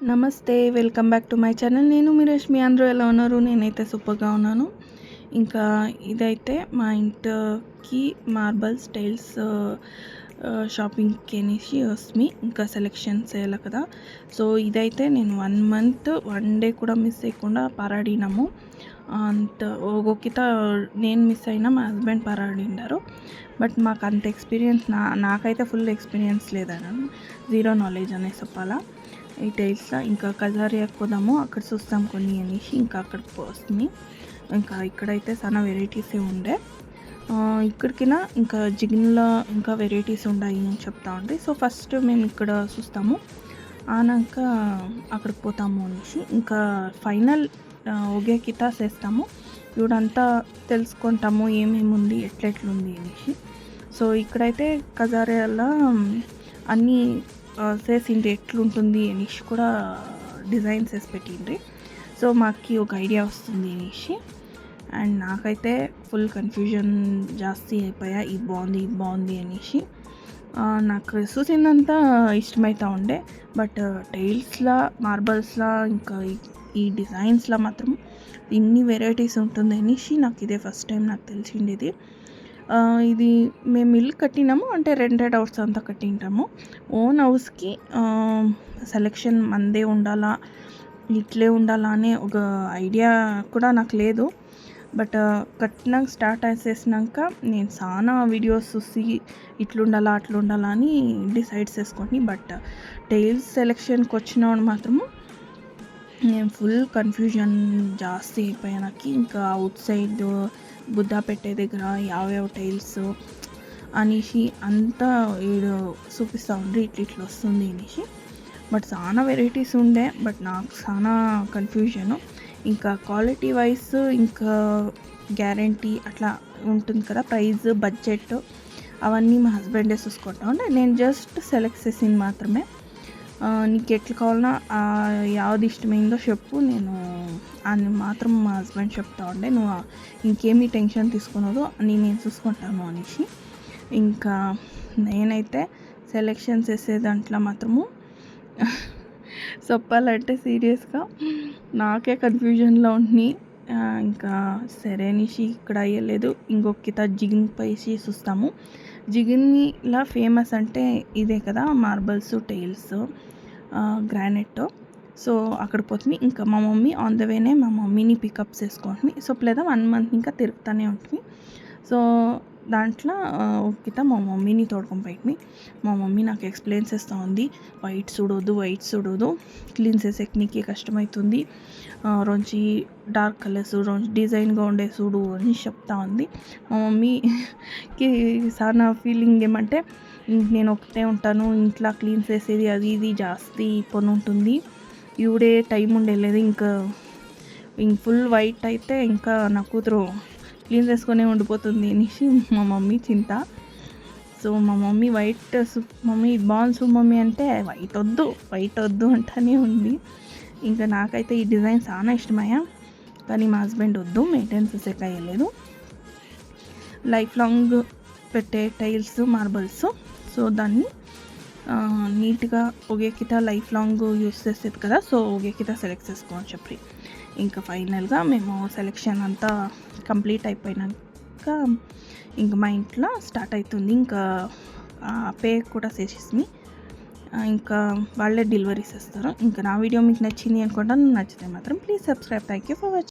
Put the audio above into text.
నమస్తే. Welcome back to my channel. నేను మీ రష్మి. అందరూ ఎలా ఉన్నారు? నేనైతే సూపర్‌గా ఉన్నాను. ఇంకా ఇదైతే మా ఇంటికి మార్బల్స్, టైల్స్ షాపింగ్‌కి అనేసి వస్తిమి. ఇంకా సెలెక్షన్స్ చేయాలి కదా! సో, ఇదైతే నేను 1 మంత్ 1 డే కూడా మిస్ చేయకుండా పారాడినాము. అంత ఒక్కొక్కిత నేను మిస్ అయినా మా హస్బెండ్ పారాడిండారు. బట్ మాకు అంత ఎక్స్పీరియన్స్ నాకైతే ఫుల్ ఎక్స్పీరియన్స్ లేదన్నా. జీరో నాలెడ్జ్ అనే చెప్పాలా. ఈ టైల్స్‌లో ఇంకా కజారియాకి పోదాము, అక్కడ చూస్తాం కొన్ని అనేసి ఇంకా అక్కడికి వస్తుంది. ఇంకా ఇక్కడైతే చాలా వెరైటీసే ఉండే. ఇక్కడికినా ఇంకా జిగిన్‌లో ఇంకా వెరైటీస్ ఉన్నాయి అని చెప్తా ఉండే. సో, ఫస్ట్ మేము ఇక్కడ చూస్తాము. ఆనంక అక్కడికి పోతాము అనేసి ఇంకా ఫైనల్ ఒగేకిత చేస్తాము. ఇప్పుడంతా తెలుసుకుంటాము ఏమేమి ఉంది, ఎట్లెట్లుంది అనేసి. సో, ఇక్కడైతే కజారియాలో అన్నీ చేసిండ్రి ఎట్లుంటుంది అనేసి కూడా డిజైన్స్ వేసి పెట్టిండ్రి. సో, మాకు ఒక ఐడియా వస్తుంది అనేసి. అండ్ నాకైతే ఫుల్ కన్ఫ్యూజన్ జాస్తి అయిపోయా. ఇది బాగుంది అనేసి. నాకు చూసిందంతా ఇష్టమైతా ఉండే. బట్ టైల్స్లో, మార్బల్స్లో ఇంకా ఈ డిజైన్స్లో మాత్రం ఇన్ని వెరైటీస్ ఉంటుంది అనేసి నాకు ఇదే ఫస్ట్ టైం నాకు తెలిసిండేది. ఇది మేము ఇల్లు కట్టినాము, అంటే రెంటెడ్ హౌస్ అంతా కట్టింటాము. ఓన్ హౌస్కి సెలెక్షన్ మందే ఉండాలా, ఇట్లే ఉండాలా అనే ఒక ఐడియా కూడా నాకు లేదు. బట్ కట్టినాక స్టార్ట్ చేసినాక నేను చాలా వీడియోస్ చూసి ఇట్లుండాలా అట్లుండాలా అని డిసైడ్ చేసుకొని, బట్ టైల్స్ సెలెక్షన్కి వచ్చినప్పుడు మాత్రము నేను ఫుల్ కన్ఫ్యూజన్ జాస్తి అయిపోయా. నాకు ఇంకా అవుట్ సైడ్ బుద్ధ పెట్టే దగ్గర యావ్యావ టైల్స్ అనేసి అంతా వీడు చూపిస్తూ ఉండ్రి ఇట్లా వస్తుంది అనేసి. బట్ చాలా వెరైటీస్ ఉండే. బట్ నాకు చాలా కన్ఫ్యూజను. ఇంకా క్వాలిటీ వైజ్ ఇంకా గ్యారంటీ అట్లా ఉంటుంది కదా, ప్రైస్, బడ్జెట్ అవన్నీ మా హస్బెండే చూసుకుంటా ఉండే. నేను జస్ట్ సెలెక్ట్ చేసింది మాత్రమే. నీకు ఎట్లా కావాలన్నా యావది ఇష్టమైందో చెప్పు, నేను అని మాత్రం మా హస్బెండ్ చెప్తా ఉండే. నువ్వు ఇంకేమీ టెన్షన్ తీసుకున్నదో అని నేను చూసుకుంటాను అనేసి. ఇంకా నేనైతే సెలెక్షన్ చేసే దాంట్లో మాత్రము చెప్పాలంటే సీరియస్గా నాకే కన్ఫ్యూజన్లో ఉంది. ఇంకా సరే అనేసి ఇక్కడ అయ్యలేదు. ఇంకొక జిగిన్ పైసి చూస్తాము. జిగిన్లా ఫేమస్ అంటే ఇదే కదా, మార్బల్స్, టైల్స్, గ్రానైట్. సో, అక్కడ పోతుంది. ఇంకా మా మమ్మీ ఆన్ ద వేనే మా మమ్మీని పికప్ చేసుకుంటుంది. సో, లేదా 1 మంత్ ఇంకా తిరుగుతూనే ఉంటుంది. సో, దాంట్లో ఒక్కిత మా మమ్మీని తోడుకొని పోయింది. మా మమ్మీ నాకు ఎక్స్ప్లెయిన్ చేస్తూ ఉంది. వైట్ చూడొద్దు, క్లీన్ చేసేకి నీకే కష్టమవుతుంది, రోజు డార్క్ కలర్స్, రోజు డిజైన్గా ఉండే చూడు అని చెప్తా ఉంది. మా మమ్మీకి చాలా ఫీలింగ్ ఏమంటే, నేను ఒకటే ఉంటాను ఇంట్లో, క్లీన్ చేసేది అది ఇది జాస్తి పని ఉంటుంది, ఇవిడే టైం ఉండేలేదు. ఇంకా ఫుల్ వైట్ అయితే ఇంకా నా కూతురు క్లీన్ చేసుకునే ఉండిపోతుంది అనేసి మా మమ్మీ చింత. సో, మా మమ్మీ మమ్మీ ఇది బాగుంది చూడు మమ్మీ అంటే వైట్ వద్దు అంటానే ఉంది. ఇంకా నాకైతే ఈ డిజైన్ చాలా ఇష్టమయ్యా. కానీ మా హస్బెండ్ వద్దు, మెయింటెనెన్స్ చేసేకి అయ్యలేదు, లైఫ్ లాంగ్ పెట్టే టైల్స్, మార్బల్స్. సో, దాన్ని నీట్గా ఒకేకిత లైఫ్ లాంగ్ యూస్ చేసేది కదా. సో, ఒకేకిత సెలెక్ట్ చేసుకోని చెప్పి ఇంకా ఫైనల్గా మేము సెలెక్షన్ అంతా కంప్లీట్ అయిపోయినాక ఇంకా మా ఇంట్లో స్టార్ట్ అవుతుంది. ఇంకా పే కూడా చేసేసి ఇంకా వాళ్ళే డెలివరీస్ ఇస్తారు. ఇంకా నా వీడియో మీకు నచ్చింది అనుకుంటాను. నచ్చితే మాత్రం please subscribe. Thank you for watching.